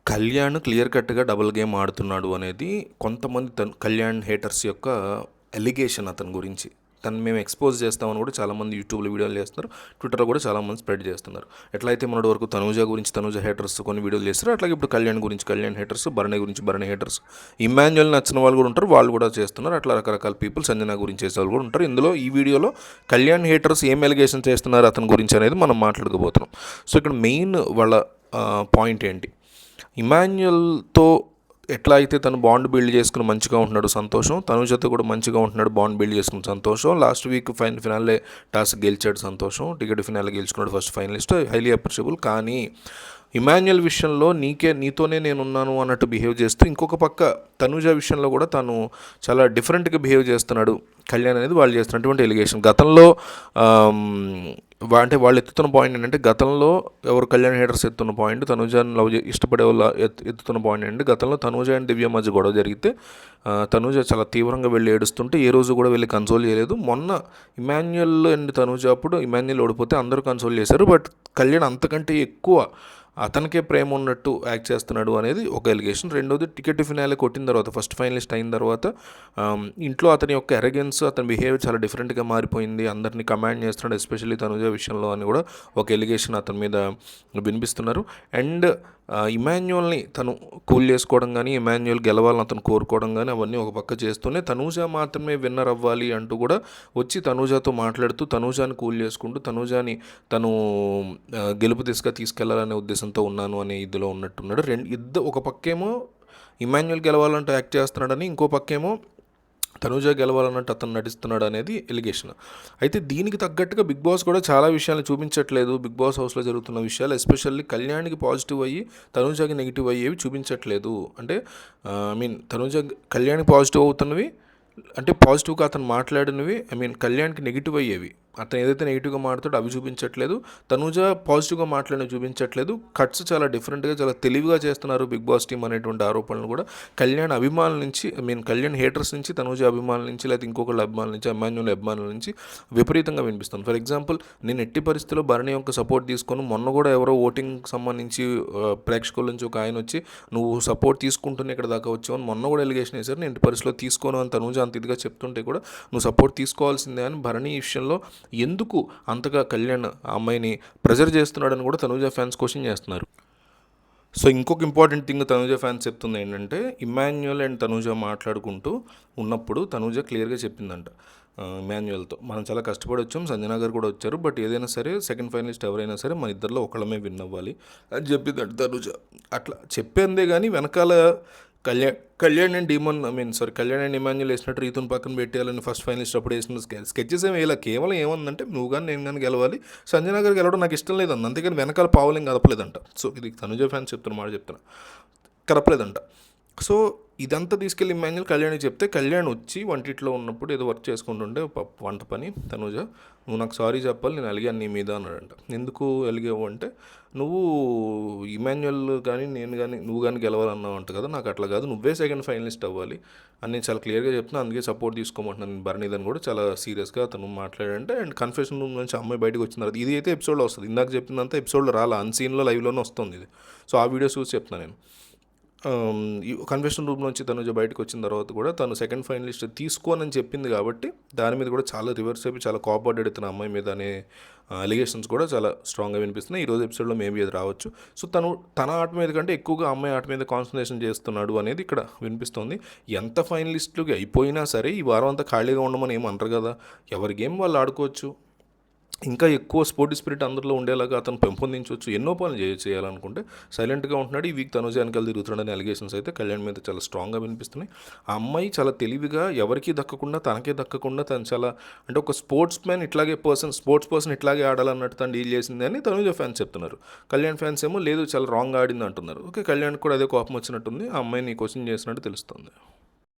Kalyan clear కట్‌గా double game ఆడుతున్నాడు అనేది కొంతమంది కళ్యాణ్ హేటర్స్ యొక్క ఎలిగేషన్ అతని గురించి. తనని మేము ఎక్స్‌పోజ్ చేస్తామని కూడా చాలామంది యూట్యూబ్‌లో వీడియోలు చేస్తున్నారు. ట్విట్టర్‌లో కూడా చాలామంది స్ప్రెడ్ చేస్తున్నారు. ఎట్లా అయితే మొన్నటి వరకు తనూజ గురించి తనూజ హేటర్స్ కొన్ని వీడియోలు చేస్తారో అట్లాగే ఇప్పుడు కళ్యాణ్ గురించి కళ్యాణ్ హేటర్స్, భరణి గురించి భరణి హేటర్స్, ఇమ్మాన్యుయల్ నచ్చిన వాళ్ళు కూడా ఉంటారు. వాళ్ళు కూడా చేస్తున్నారు. అట్లా రకరకాల పీపుల్ సంజన గురించి చేసేవాళ్ళు కూడా ఉంటారు. ఇందులో ఈ వీడియోలో కళ్యాణ్ హేటర్స్ ఏం ఎలిగేషన్ చేస్తున్నారు అతని గురించి అనేది మనం మాట్లాడుకోబోతున్నాం. సో ఇక్కడ మెయిన్ వాళ్ళ పాయింట్ ఏంటి? ఇమాన్యుయల్తో ఎట్లా అయితే తను బాండ్ బిల్డ్ చేసుకుని మంచిగా ఉంటున్నాడు సంతోషం, తనుజతో కూడా మంచిగా ఉంటున్నాడు బాండ్ బిల్డ్ చేసుకుని సంతోషం. లాస్ట్ వీక్ ఫినాలే టాస్క్ గెలిచాడు సంతోషం, టికెట్ ఫినాలే గెలుచుకున్నాడు, ఫస్ట్ ఫైనలిస్ట్, హైలీ అప్రిషియబుల్. కానీ ఇమాన్యుయల్ విషయంలో నీతోనే నేనున్నాను అన్నట్టు బిహేవ్ చేస్తూ ఇంకొక పక్క తనుజ విషయంలో కూడా తను చాలా డిఫరెంట్గా బిహేవ్ చేస్తున్నాడు కళ్యాణ్ అనేది వాళ్ళు చేస్తున్నటువంటి ఎలిగేషన్. గతంలో అంటే వాళ్ళు ఎత్తుతున్న పాయింట్ ఏంటంటే, గతంలో ఎవరు కళ్యాణ్ హేటర్స్ ఎత్తున్న పాయింట్, తనుజాని లవ్ ఇష్టపడే వాళ్ళ ఎత్తుతున్న పాయింట్ ఏంటంటే, గతంలో తనుజ అండ్ దివ్య మధ్య గొడవ జరిగితే తనుజ చాలా తీవ్రంగా వెళ్ళి ఏడుస్తుంటే ఏ రోజు కూడా వెళ్ళి కన్సోల్ చేయలేదు. మొన్న ఇమాన్యుయల్ అండ్ తనుజ అప్పుడు ఇమాన్యుయల్ ఓడిపోతే అందరూ కన్సోల్ చేశారు. బట్ కళ్యాణ్ అంతకంటే ఎక్కువ అతనికే ప్రేమ ఉన్నట్టు యాక్ట్ చేస్తున్నాడు అనేది ఒక ఎలిగేషన్. రెండోది, టికెట్ ఫినాలే కొట్టిన తర్వాత, ఫస్ట్ ఫైనలిస్ట్ అయిన తర్వాత ఇంట్లో అతని యొక్క ఎరగెన్స్, అతని బిహేవియర్ చాలా డిఫరెంట్గా మారిపోయింది, అందరినీ కమాండ్ చేస్తున్నాడు ఎస్పెషల్లీ తనుజ విషయంలో అని కూడా ఒక ఎలిగేషన్ అతని మీద వినిపిస్తున్నారు. అండ్ ఇమాన్యుయల్ని తను కూల్ చేసుకోవడం కానీ, ఇమాన్యుయల్ గెలవాలని అతను కోరుకోవడం కానీ అవన్నీ ఒక పక్క చేస్తూనే తనూజ మాత్రమే విన్నర్ అవ్వాలి అంటూ కూడా వచ్చి తనూజతో మాట్లాడుతూ తనూజాని కూల్ చేసుకుంటూ తనూజాని తను గెలుపు దిశగా తీసుకెళ్లాలనే ఉద్దేశంతో ఉన్నాను అనే ఇదిలో ఉన్నట్టున్నాడు. ఒక పక్కేమో ఇమాన్యుయల్ గెలవాలంటూ యాక్ట్ చేస్తున్నాడని, ఇంకో పక్కేమో తనూజ గెలవాలన్నట్టు అతను నటిస్తున్నాడు అనేది ఎలిగేషన్. అయితే దీనికి తగ్గట్టుగా బిగ్ బాస్ కూడా చాలా విషయాలు చూపించట్లేదు. బిగ్ బాస్ హౌస్లో జరుగుతున్న విషయాలు ఎస్పెషల్లీ కళ్యాణ్కి పాజిటివ్ అయ్యి తనూజకి నెగిటివ్ అయ్యేవి చూపించట్లేదు. అంటే తనూజ కళ్యాణ్కి పాజిటివ్ అవుతున్నవి, అంటే పాజిటివ్గా అతను మాట్లాడినవి కళ్యాణ్కి నెగిటివ్ అయ్యేవి, అతను ఏదైతే నెగిటివ్గా మాట్లాడో అవి చూపించట్లేదు. తనూజ పాజిటివ్గా మాట్లాడినవి చూపించట్లేదు. కట్స్ చాలా డిఫరెంట్గా చాలా తెలివిగా చేస్తున్నారు బిగ్ బాస్ టీమ్ అనేటువంటి ఆరోపణలు కూడా కళ్యాణ్ అభిమానుల నుంచి, కళ్యాణ్ హేటర్స్ నుంచి, తనూజ అభిమానుల నుంచి, లేదా ఇంకొకళ్ళ అభిమానుల నుంచి, ఇమాన్యుయల్ అభిమానుల నుంచి విపరీతంగా వినిపిస్తుంది. ఫర్ ఎగ్జాంపుల్, నేను ఎట్టి పరిస్థితుల్లో భరణి యొక్క సపోర్ట్ తీసుకొని, మొన్న కూడా ఎవరో ఓటింగ్ సంబంధించి ప్రేక్షకుల నుంచి ఒక ఆయన వచ్చి నువ్వు సపోర్ట్ తీసుకుంటూనే ఇక్కడ దాకా వచ్చావు అని మొన్న కూడా ఎలిగేషన్ వేశారు. నేను ఎట్టి పరిస్థితిలో తీసుకోను అని తనూజ అంత ఇదిగా చెప్తుంటే కూడా నువ్వు సపోర్ట్ తీసుకోవాల్సిందే అని భరణి విషయంలో ఎందుకు అంతగా కళ్యాణ్ ఆ అమ్మాయిని ప్రెజర్ చేస్తున్నాడని కూడా తనూజ ఫ్యాన్స్ క్వశ్చన్ చేస్తున్నారు. సో ఇంకొక ఇంపార్టెంట్ థింగ్ తనూజ ఫ్యాన్స్ చెప్తుంది ఏంటంటే, ఇమాన్యుయల్ అండ్ తనూజ మాట్లాడుకుంటూ ఉన్నప్పుడు తనూజ క్లియర్గా చెప్పిందంట ఇమాన్యుయల్తో, మనం చాలా కష్టపడి వచ్చాం, సంజన గారు కూడా వచ్చారు, బట్ ఏదైనా సరే సెకండ్ ఫైనలిస్ట్ ఎవరైనా సరే మన ఇద్దరిలో ఒకళ్ళమే విన్ అవ్వాలి అని చెప్పిందంట తనూజ. అట్లా చెప్పిందే కానీ వెనకాల కళ్యాణ్ అండ్ కళ్యాణ్ అండ్ ఇమాన్యుయల్ వేసినట్టు రీతుని పక్కన పెట్టేయాలని ఫస్ట్ ఫైనలిస్ట్ అప్పుడు వేసిన స్కెచెస్ ఏమి వేయాలి. కేవలం ఏమందంటే, నువ్వు కానీ నేను కానీ గెలవాలి, సంజన గారు గెలవడం నాకు ఇష్టం లేదండి, అంతేకాని వెనకాల పావులేం కదపలేదంట. సో ఇది తనుజ ఫ్యాన్స్ చెప్తున్నా కదపలేదంట. సో ఇదంతా తీసుకెళ్ళి ఇమాన్యుయల్ కళ్యాణ్కి చెప్తే, కళ్యాణ్ వచ్చి వంటిట్లో ఉన్నప్పుడు ఏదో వర్క్ చేసుకుంటుంటే వంట పని, తనుజ నువ్వు నాకు సారీ చెప్పాలి, నేను అలిగాను నీ మీద అన్నాడంట. ఎందుకు అలిగావు అంటే, నువ్వు ఇమాన్యుయల్ కానీ నేను కానీ నువ్వు కానీ గెలవాలన్నావు అంట కదా, నాకు అట్లా కాదు, నువ్వే సెకండ్ ఫైనలిస్ట్ అవ్వాలి అని నేను చాలా క్లియర్గా చెప్తున్నా, అందుకే సపోర్ట్ తీసుకోమంటున్నాను నేను భరణిదని కూడా చాలా సీరియస్గా అతను మాట్లాడంటే. అండ్ కన్ఫెషన్ రూమ్ నుంచి అమ్మాయి బయటకు వచ్చిన తర్వాత, ఇది అయితే ఎపిసోడ్లో వస్తుంది, ఇందాక చెప్పిందంతా ఎపిసోడ్లో రాలా, అన్సీన్లో లైవ్లోనే వస్తుంది ఇది. సో ఆ వీడియోస్ చూసి చెప్తున్నాను నేను. కన్వెన్షన్ రూమ్ నుంచి తనుజ బయటకు వచ్చిన తర్వాత కూడా తను సెకండ్ ఫైనలిస్ట్ తీసుకోనని చెప్పింది కాబట్టి దాని మీద కూడా చాలా రివర్స్ అయిపోయి చాలా కోపడ్డాడు తన అమ్మాయి మీద అనే అలిగేషన్స్ కూడా చాలా స్ట్రాంగ్గా వినిపిస్తున్నాయి. ఈరోజు ఎపిసోడ్లో మేబీ అది రావచ్చు. సో తన ఆట మీద కంటే ఎక్కువగా అమ్మాయి ఆట మీద కాన్సన్ట్రేషన్ చేస్తున్నాడు అనేది ఇక్కడ వినిపిస్తుంది. ఎంత ఫైనలిస్టులకి అయిపోయినా సరే ఈ వారం అంతా ఖాళీగా ఉండమని ఏమంటారు కదా, ఎవరి గేమ్ వాళ్ళు ఆడుకోవచ్చు, ఇంకా ఎక్కువ స్పోర్ట్ స్పిరిట్ అందరిలో ఉండేలాగా అతను పెంపొందించవచ్చు, ఎన్నో పనులు చేయాలనుకుంటే. సైలెంట్గా ఉంటున్నాడు. ఈ వీక్ తనుజ వెనకాల తిరుగుతున్నాడని అలిగేషన్స్ అయితే కళ్యాణ్ మీద చాలా స్ట్రాంగ్గా వినిపిస్తున్నాయి. ఆ అమ్మాయి చాలా తెలివిగా ఎవరికీ దక్కకుండా తనకే దక్కకుండా తను చాలా, అంటే ఒక స్పోర్ట్స్ పర్సన్ ఇట్లాగే ఆడాలన్నట్టు తను డీల్ చేసింది అని తనుజ ఫ్యాన్స్ చెప్తున్నారు. కళ్యాణ్ ఫ్యాన్స్ ఏమో లేదు చాలా రాంగ్ ఆడింది అంటున్నారు. ఓకే, కళ్యాణ్ కూడా అదే కోపం వచ్చినట్టుంది, ఆ అమ్మాయిని క్వశ్చన్ చేసినట్టు తెలుస్తుంది.